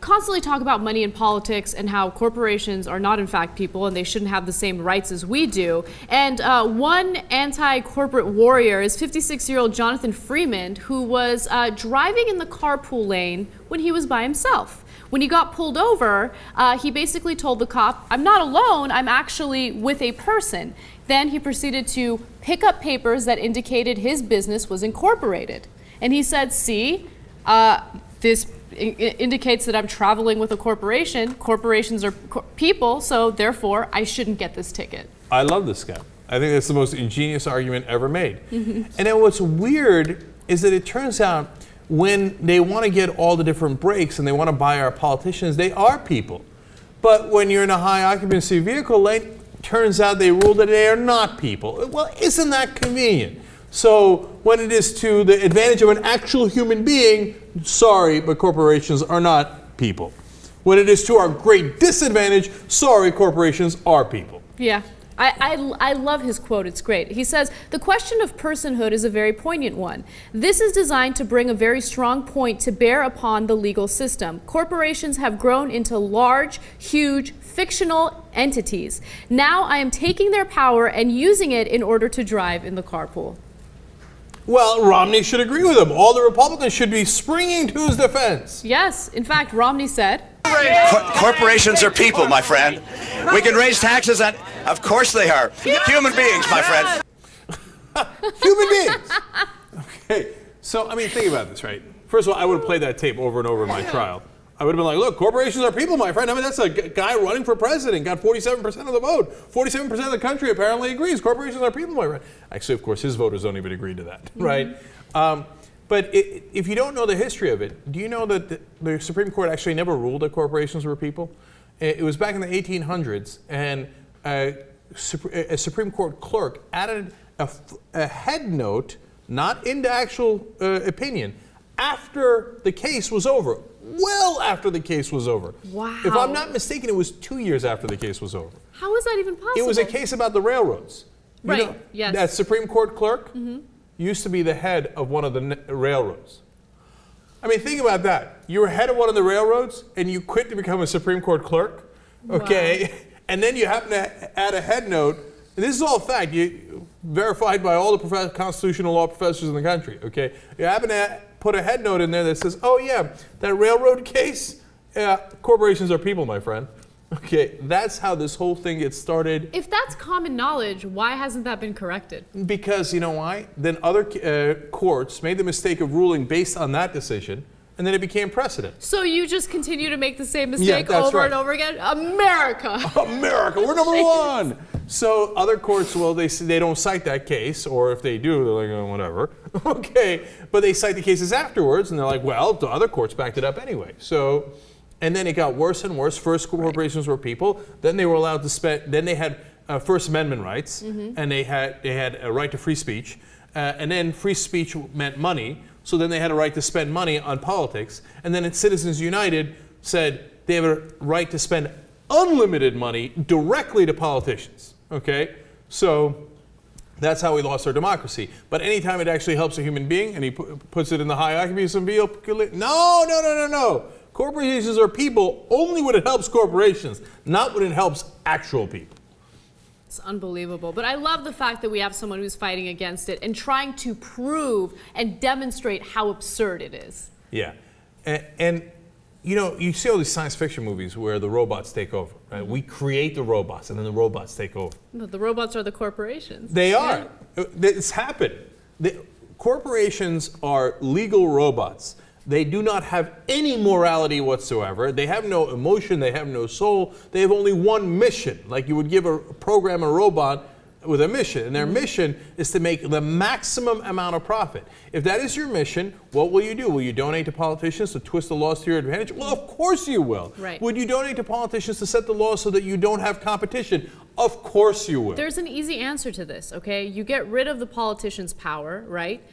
constantly talk about money in politics and how corporations are not in fact people and they shouldn't have the same rights as we do. And one anti-corporate warrior is 56-year-old Jonathan Frieman, who was driving in the carpool lane when he was by himself. When he got pulled over, he basically told the cop, "I'm not alone, I'm actually with a person." Then he proceeded to pick up papers that indicated his business was incorporated. And he said, "See, this indicates that I'm traveling with a corporation. Corporations are people, so therefore I shouldn't get this ticket." I love this guy. I think that's the most ingenious argument ever made. And then what's weird is that it turns out when they want to get all the different breaks and they want to buy our politicians, they are people. But when you're in a high occupancy vehicle lane, turns out they rule that they are not people. Well, isn't that convenient? So when it is to the advantage of an actual human being, sorry, but corporations are not people. When it is to our great disadvantage, sorry, corporations are people. Yeah. I love his quote. It's great. He says, "The question of personhood is a very poignant one. This is designed to bring a very strong point to bear upon the legal system. Corporations have grown into large, huge, fictional entities. Now I am taking their power and using it in order to drive in the carpool." Well, Romney should agree with him. All the Republicans should be springing to his defense. Yes. In fact, Romney said, Corporations are people, my friend. We can raise taxes on... Of course they are. Human beings, my friend. Human beings. Okay, so, I mean, think about this, right? First of all, I would have played that tape over and over in my trial. I would have been like, look, corporations are people, my friend. I mean, that's a guy running for president, got 47% of the vote. 47% of the country apparently agrees. Corporations are people, my friend. Actually, of course, his voters don't even agree to that, right? But if you don't know the history of it, do you know that the Supreme Court actually never ruled that corporations were people? It was back in the 1800s, and a Supreme Court clerk added a head note, not into actual opinion, after the case was over. Well after the case was over. Wow. If I'm not mistaken, it was 2 years after the case was over. how is that even possible? It was a case about the railroads. Right, You know, yes. That Supreme Court clerk used to be the head of one of the railroads. I mean, think about that. You were head of one of the railroads, and you quit to become a Supreme Court clerk, okay? Wow. And then you happen to add a head note. And this is all fact, verified by all the constitutional law professors in the country, okay? You happen to put a head note in there that says, oh yeah, that railroad case, corporations are people, my friend. Okay, that's how this whole thing gets started. If that's common knowledge, why hasn't that been corrected? Because, you know why? Then other courts made the mistake of ruling based on that decision, and then it became precedent. So you just continue to make the same mistake over and over again? America! America, we're number one! So other courts, well, they don't cite that case, or if they do, they're like, oh, whatever. Okay, but they cite the cases afterwards, and they're like, well, the other courts backed it up anyway. So, and then it got worse and worse. First, corporations were people. Then they were allowed to spend. Then they had First Amendment rights, and they had a right to free speech. And then free speech meant money. So then they had a right to spend money on politics. And then Citizens United said they have a right to spend unlimited money directly to politicians. Okay, so that's how we lost our democracy. But anytime it actually helps a human being, and he puts it in the high occupancy vehicle, no. Corporations are people only when it helps corporations, not when it helps actual people. It's unbelievable. But I love the fact that we have someone who's fighting against it and trying to prove and demonstrate how absurd it is. Yeah. And you know, you see all these science fiction movies where the robots take over. Right? We create the robots, and then the robots take over. But the robots are the corporations. They are. It's happened. Corporations are legal robots. They do not have any morality whatsoever. They have no emotion. They have no soul. They have only one mission. Like you would give a program a robot with a mission. And their mission is to make the maximum amount of profit. If that is your mission, what will you do? Will you donate to politicians to twist the laws to your advantage? Well, of course you will. Right. Would you donate to politicians to set the laws so that you don't have competition? Of course you will. There's an easy answer to this, okay? You get rid of the politicians' power, right?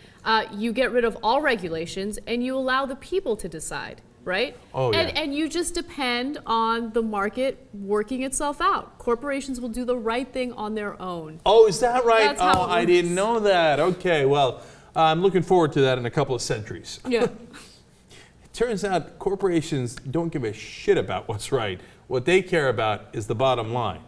You get rid of all regulations, and you allow the people to decide, right? Oh, yeah. And you just depend on the market working itself out. Corporations will do the right thing on their own. Oh, is that right? That's how it I works. didn't know that. Okay, well, I'm looking forward to that in a couple of centuries. Yeah. Turns out corporations don't give a shit about what's right. What they care about is the bottom line.